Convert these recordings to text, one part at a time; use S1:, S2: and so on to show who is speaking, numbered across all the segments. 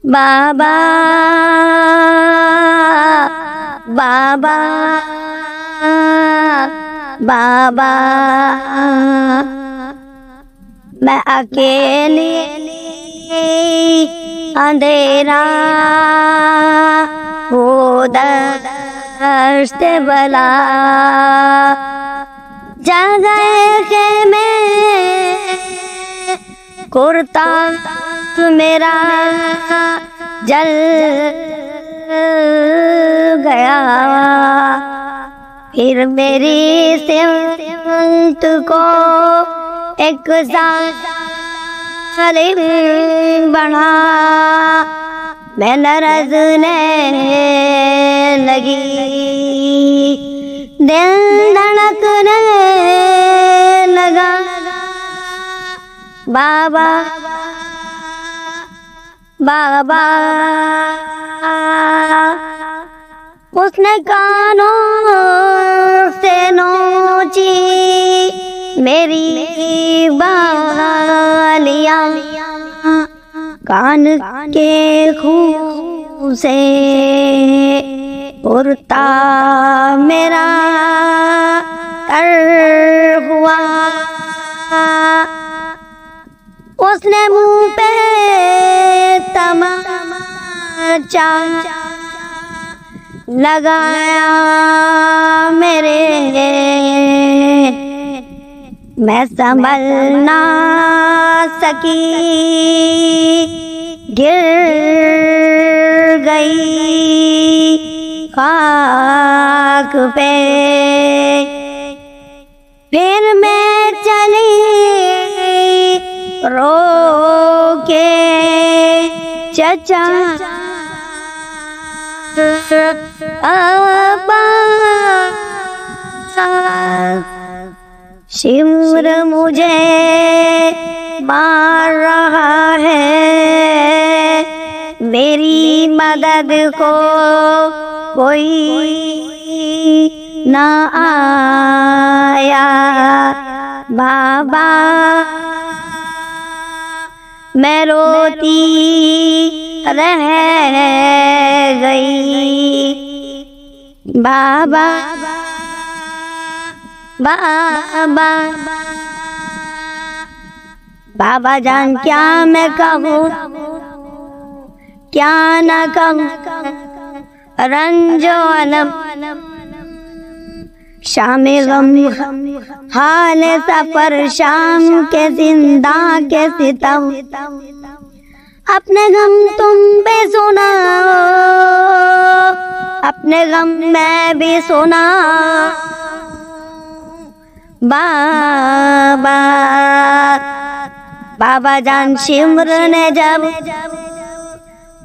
S1: बाबा बाबा बाबा, मैं अकेली अंधेरा वो दश्त बला जगह के में कुर्ता मेरा जल गया। फिर मेरी सिमत को एक जालिम बढ़ा, मैं लरज़ने लगी, दिल धड़कने लगा। बाबा बाबा, उसने कानों से नोची मेरी बालियां, कान के खून से उड़ता मेरा तर हुआ। उसने मुंह पे तमाचा लगाया मेरे, मैं संभल ना सकी, गिर गई खाक पे। फिर मैं चली रो के चचा अब्बा, शिमर मुझे मार रहा है, मेरी मदद को कोई ना आया। बाबा मैं रोती रह गई। बाबा बाबा बाबा जान क्या मैं कहूँ क्या न कहूँ, रंजो अलम शाम गम हाल सफर, शाम के जिंदा के सितम, अपने गम तुम भी सुनाओ, अपने गम मैं भी सुना। बाबा बाबा जान शिमर ने जब,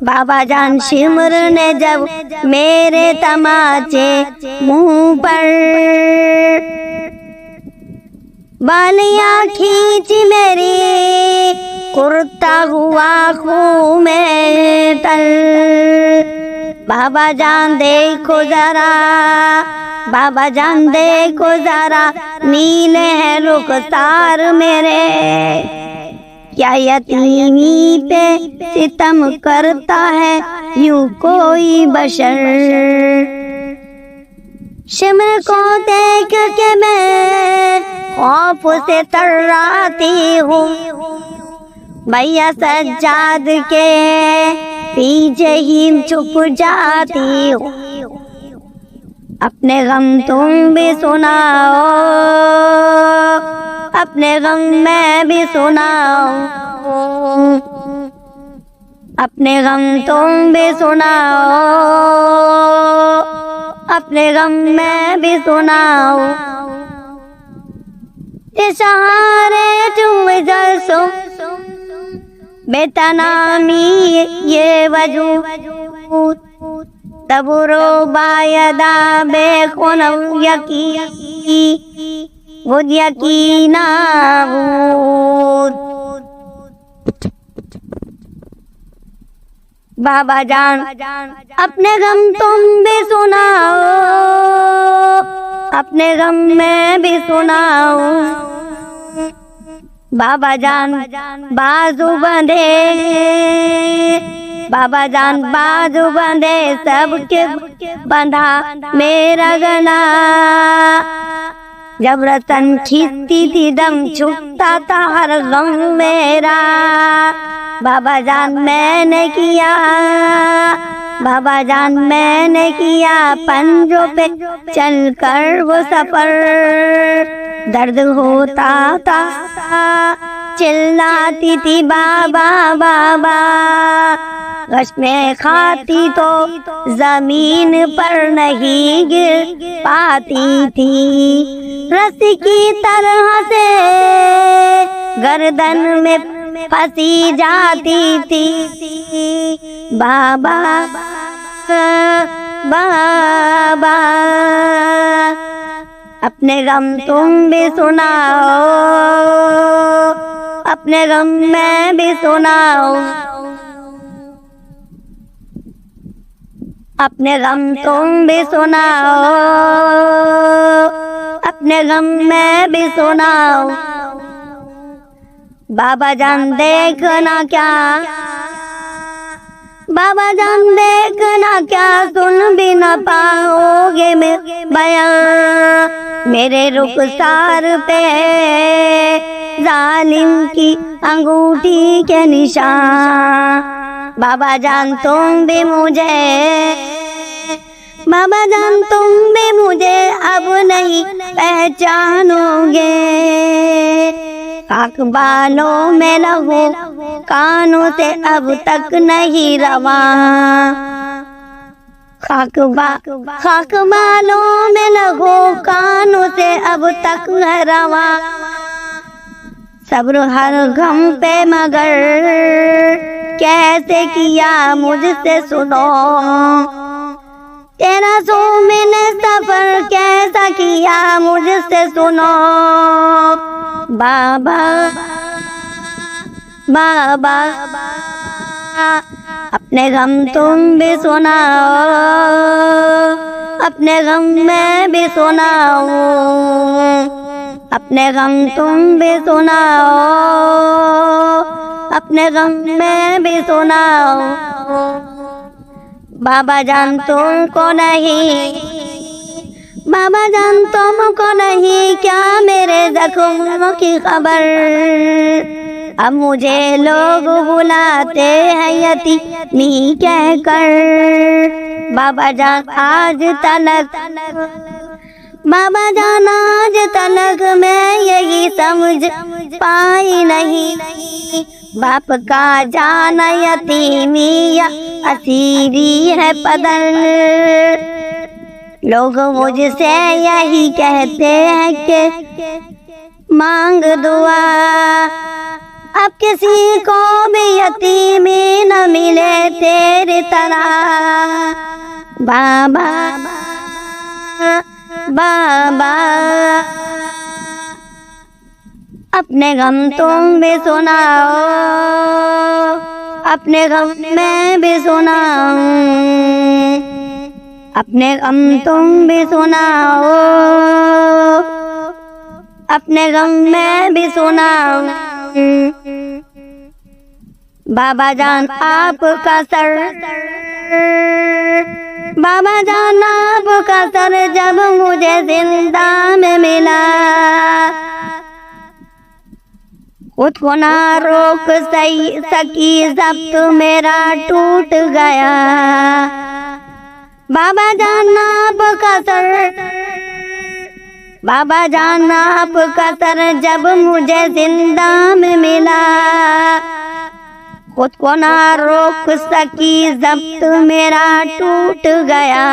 S1: बाबा जान शिमर ने जब मेरे तमाचे मुंह पर बालियां खींची मेरी, कुर्ता हुआ खून में तल। बाबा जान देखो जरा, बाबा जान देखो जरा, नीले हैं रुखसार मेरे, क्या यतीमी पे सितम करता है यूं कोई बशर। शिमर को देख के मैं खौफ से तर्राती हूँ, भैया सज्जाद के पीछे ही छुप जाती हूँ। अपने गम तुम भी सुनाओ, अपने गम मैं भी सुनाओ, अपने गम तुम भी सुनाओ, अपने गम मैं भी सुनाओ। इशारे तुम जैसो बेतनामी ये वजूद, तबुरो बायदा बेखुनम यकी खुद यकीना बाबा जान अपने गम तुम भी सुनाओ, अपने गम मैं भी सुनाओ। बाबा जान बाजू बंधे बाबा जान बाजू बंधे सबके बंधा मेरा गला। जब रतन खींचती थी दम छुपता था हर गम मेरा। बाबा जान मैंने किया, बाबा जान मैंने किया पंजों पे चल कर वो सफर। दर्द होता था चिल्लाती थी बाबा बाबा। गश्में खाती तो जमीन पर नहीं गिर पाती थी। रस्सी की तरह से गर्दन में फंसी जाती थी। बाबा बाबा अपने गम तुम भी सुनाओ, अपने गम मैं भी सुनाओ। अपने गम तुम भी सुनाओ, अपने गम मैं भी सुनाओ। बाबा जान देखना क्या, बाबा जान देखना क्या सुन भी न पाओगे मैं बयां। मेरे रुखसार पे जालिम की अंगूठी के निशान। बाबा जान तुम भी मुझे, बाबा जान तुम भी मुझे अब नहीं पहचानोगे। खाक बालों में लहू कानों से अब तक नहीं रवा। खाक बालों में लहू कानों से अब तक है रवा। सब्र हर गम पे मगर कैसे किया मुझसे सुनो। तेरा मैंने सफर कैसा किया मुझसे सुनो। बाबा बाबा अपने गम तुम भी सुनाओ, अपने गम मैं भी सुनाओ। अपने गम तुम भी सुनाओ, अपने गम मैं भी सुनाओ। बाबा जान तुमको नहीं, बाबा जान तुमको नहीं क्या मेरे जख्मों की खबर। अब मुझे लोग बुलाते हैं यतीमी कहकर। बाबा जान आज तलक, बाबा जान आज तलक मैं यही समझ पाई नहीं। बाप का जाना यतीमी या असीरी है पदर। लोग मुझसे यही कहते हैं कि मांग दुआ। अब किसी को भी यतीमी न मिले तेरी तरह। बाबा बाबा अपने गम तुम भी सुनाओ, अपने गम मैं भी सुनाऊं। अपने गम तुम भी सुनाओ, अपने गम मैं भी सुनाऊं। बाबा जान आपका सर, बाबा जान आपका सर जब मुझे जिंदा में मिला। खुद को ना रोक सकी जब्त मेरा टूट गया। बाबा जान आपका सर, बाबा जान आपका सर जब मुझे जिंदा में मिला। खुद को ना रोक सकी जब्त मेरा टूट गया।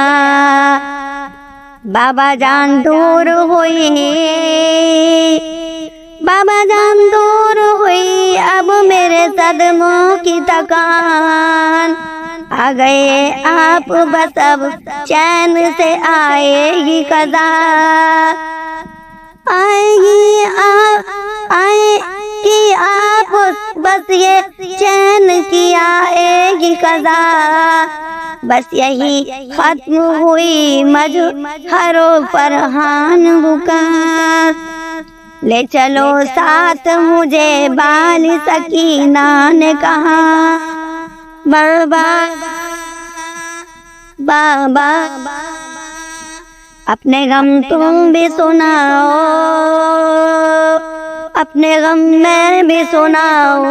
S1: बाबा जान दूर हुई, बाबा जान दूर हुई अब मेरे सदमों की थकान। आ गए आप बस अब चैन से आएगी कदा। आएगी आएगी आप बस ये चैन की आएगी कदा। बस यही खत्म हुई मजहरो फरहान बुका। ले चलो साथ मुझे बाल सकीना ने कहा। बाबा बाबा अपने गम तुम भी सुनाओ, अपने गम मैं भी सुनाओ।